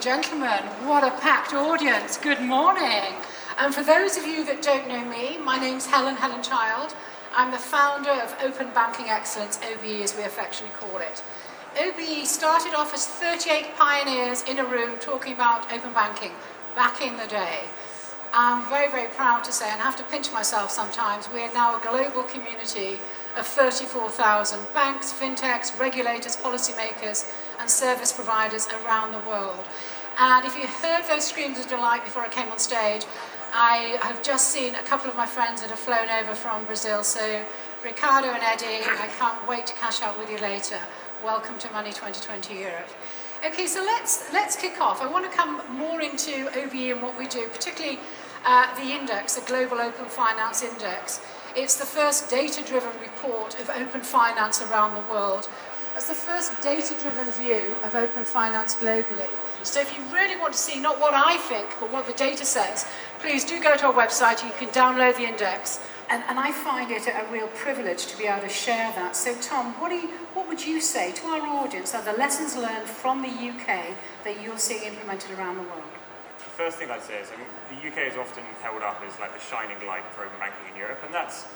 gentlemen, what a packed audience. Good morning. And for those of you that don't know me, my name's Helen Child. I'm the founder of Open Banking Excellence, OBE as we affectionately call it. OBE started off as 38 pioneers in a room talking about open banking back in the day. I'm very, very proud to say, and I have to pinch myself sometimes, we are now a global community of 34,000 banks, FinTechs, regulators, policymakers, and service providers around the world. And if you heard those screams of delight before I came on stage, I have just seen a couple of my friends that have flown over from Brazil. So Ricardo and Eddie, I can't wait to cash out with you later. Welcome to Money 2020 Europe. Okay, so let's kick off. I want to come more into OBE and what we do, particularly the index, the Global Open Finance Index. It's the first data-driven report of open finance around the world. It's the first data-driven view of open finance globally. So if you really want to see not what I think, but what the data says, please do go to our website. You can download the index. And I find it a real privilege to be able to share that. So Tom, what would you say to our audience are the lessons learned from the UK that you're seeing implemented around the world? The first thing I'd say is, the UK is often held up as like the shining light for open banking in Europe, and that's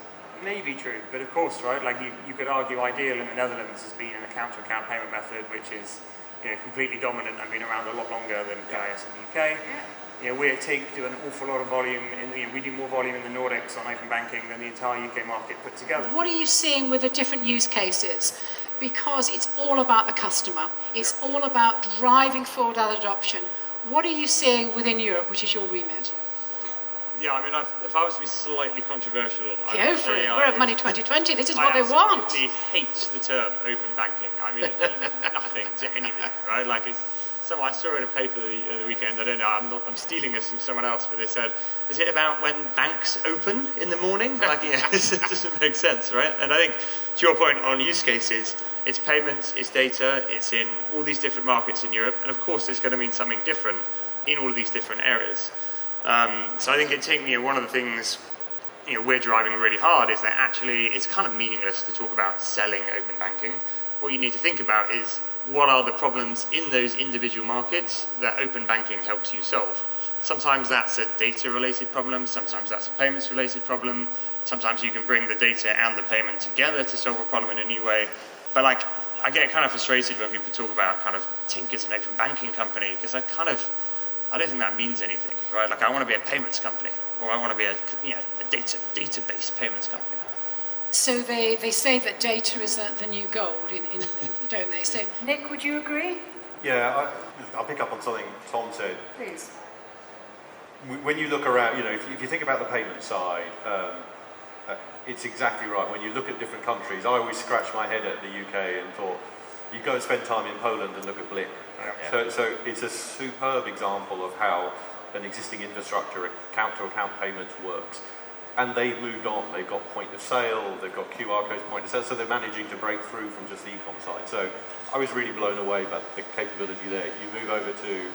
maybe true, but of course, right, like you could argue Ideal in the Netherlands has been an account-to-account payment method which is completely dominant and been around a lot longer than GIS in the UK. We at TIG do an awful lot of volume, we do more volume in the Nordics on open banking than the entire UK market put together. What are you seeing with the different use cases? Because it's all about the customer. It's all about driving forward that adoption. What are you seeing within Europe, which is your remit? Yeah, if I was to be slightly controversial, Go for it. We're at Money 2020. This is what they want. I absolutely hate the term open banking. It means nothing to anything, right? I saw in a paper the weekend. I don't know. I'm stealing this from someone else, but they said, "Is it about when banks open in the morning?" This doesn't make sense, right? And I think, to your point on use cases, it's payments, it's data, it's in all these different markets in Europe, and of course, it's going to mean something different in all of these different areas. So I think one of the things we're driving really hard is that actually it's kind of meaningless to talk about selling open banking. What you need to think about is what are the problems in those individual markets that open banking helps you solve. Sometimes that's a data-related problem, sometimes that's a payments-related problem, sometimes you can bring the data and the payment together to solve a problem in a new way. But I get kind of frustrated when people talk about kind of TIG as an open banking company, because I don't think that means anything, right? I want to be a payments company, or I want to be a database payments company. So they say that data is the new gold, don't they? So Nick, would you agree? Yeah, I'll pick up on something Tom said. Please. When you look around, if you think about the payment side, it's exactly right. When you look at different countries, I always scratch my head at the UK and thought, you go and spend time in Poland and look at BLIK. Yeah. So it's a superb example of how an existing infrastructure, account-to-account payments works. And they've moved on. They've got point of sale, they've got QR codes point of sale, so they're managing to break through from just the e-com side. So I was really blown away by the capability there. You move over to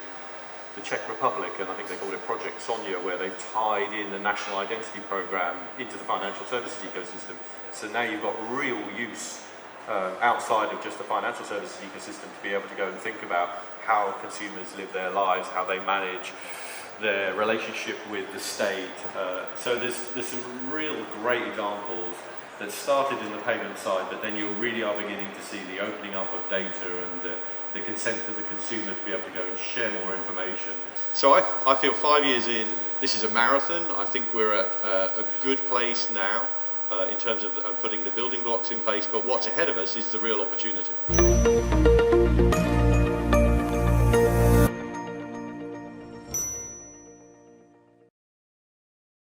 the Czech Republic, and I think they call it Project Sonia, where they've tied in the national identity program into the financial services ecosystem. So now you've got real use outside of just the financial services ecosystem to be able to go and think about how consumers live their lives, how they manage their relationship with the state. So there's some real great examples that started in the payment side, but then you really are beginning to see the opening up of data and the consent of the consumer to be able to go and share more information. So I feel 5 years in, this is a marathon. I think we're at a good place now in terms of putting the building blocks in place, but what's ahead of us is the real opportunity.